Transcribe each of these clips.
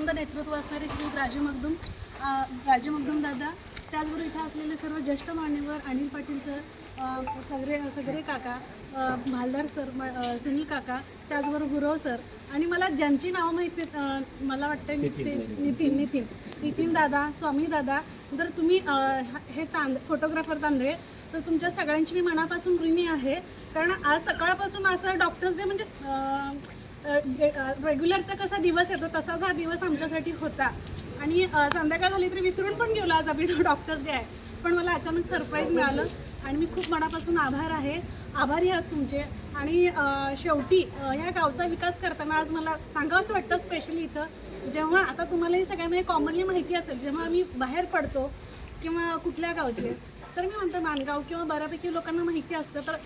संपूर्ण नेतृत्व असणारे श्री राजू मगदूम दादा, त्याचबरोबर इथं असलेले सर्व ज्येष्ठ मान्यवर अनिल पाटील सर, सगरे काका, भालदार सर, सुनील काका, त्याचबरोबर गुरव सर आणि मला ज्यांची नावं माहिती आहेत मला वाटतं नितीन दादा, स्वामी दादा. जर तुम्ही हे फोटोग्राफर तांदळे तर तुमच्या सगळ्यांची मी मनापासून ऋणी आहे. कारण आज सकाळपासून असं डॉक्टर्स डे म्हणजे रेग्युलरचा कसा दिवस येतो तसाच हा दिवस आमच्यासाठी होता आणि संध्याकाळ झाली तरी विसरून पण गेलो आज आपली डॉक्टर्स डे आहे. पण मला अचानक सरप्राईज मिळालं आणि मी खूप मनापासून आभारी आहात तुमचे. आणि शेवटी ह्या गावचा विकास करताना आज मला सांगावंसं वाटतं स्पेशली इथं जेव्हा आता तुम्हालाही सगळ्यांना कॉमनली माहिती असेल, जेव्हा आम्ही बाहेर पडतो किंवा कुठल्या गावचे तर मी म्हणतो मानगाव किंवा बऱ्यापैकी लोकांना माहिती असतं तर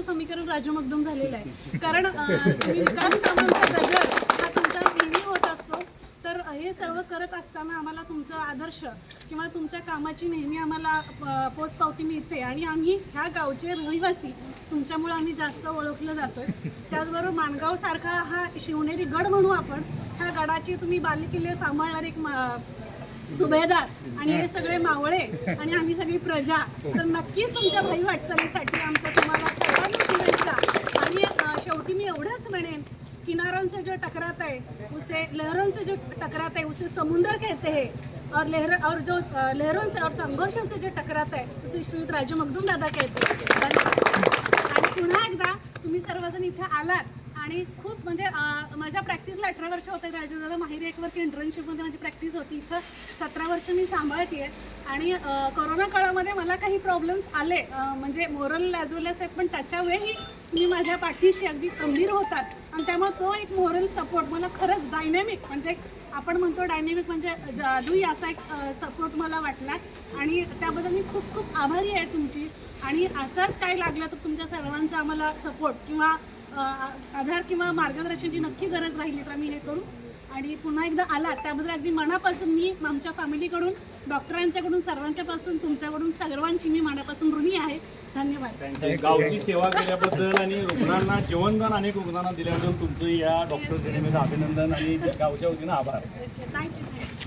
= समीकरण राजू मगदूम झालेलं आहे. कारण विकास कामांचा दगड हा तुमचा नेहमी होत असतो. तर हे सर्व करत असताना आम्हाला तुमचा आदर्श किंवा तुमच्या कामाची नेहमी आम्हाला पोचपावती मिळते आणि आम्ही ह्या गावचे रहिवासी तुमच्यामुळे आम्ही जास्त ओळखलं जातो आहे. त्याचबरोबर मानगावसारखा हा शिवनेरी गड म्हणू आपण, ह्या गडाची तुम्ही बालेकिल्ले सांभाळणारे एक सुभेदार आणि हे सगळे मावळे आणि आम्ही सगळी प्रजा, तर नक्कीच तुमच्या भावी वाटचालीसाठी आमच्या तुम्हाला सर्वांना शुभेच्छा. आणि शेवटी मी एवढंच म्हणेन, किनारों जो टकराता है उसे लहरों से जो टकराता है उसे समुद्र कहते हैं और लहरों से और संघर्षों से जो टकराता है उसे श्री राजू मगदूम दादा कहते हैं. आणि पुन्हा एकदा तुम्ही सर्वजण इथे आलात आणि खूप म्हणजे माझ्या प्रॅक्टिसला 18 वर्ष होते राजू दादा, माहेरी 1 वर्ष इंटर्नशिपमध्ये माझी प्रॅक्टिस होती, इथं 17 वर्ष मी सांभाळते आहे. आणि कोरोना काळामध्ये मला काही प्रॉब्लेम्स आले म्हणजे मोरल ॲज वेल एज पण त्याच्यावेळी तुम्ही माझ्या पाठीशी अगदी खंबीर होतात आणि त्यामुळे तो एक मोरल सपोर्ट मला खरंच डायनॅमिक म्हणजे आपण म्हणतो डायनॅमिक म्हणजे जादुई असा एक सपोर्ट मला वाटला आणि त्याबद्दल मी खूप खूप आभारी आहे तुमची. आणि असंच काय लागलं तर तुमच्या सर्वांचा आम्हाला सपोर्ट किंवा आधार किंवा मार्गदर्शनाची नक्की गरज राहिली तर आम्ही हे करू. आणि पुन्हा एकदा आला त्याबद्दल अगदी मनापासून मी आमच्या फॅमिलीकडून, डॉक्टरांच्याकडून, सर्वांच्यापासून, तुमच्याकडून सर्वांची मी मनापासून ऋणी आहे. धन्यवाद. गावची सेवा केल्याबद्दल आणि रुग्णांना जीवनदान अनेक रुग्णांना दिल्याबद्दल तुमचं या डॉक्टर दिनानिमित्त अभिनंदन आणि गावच्या वतीनं आभार. थँक्यू.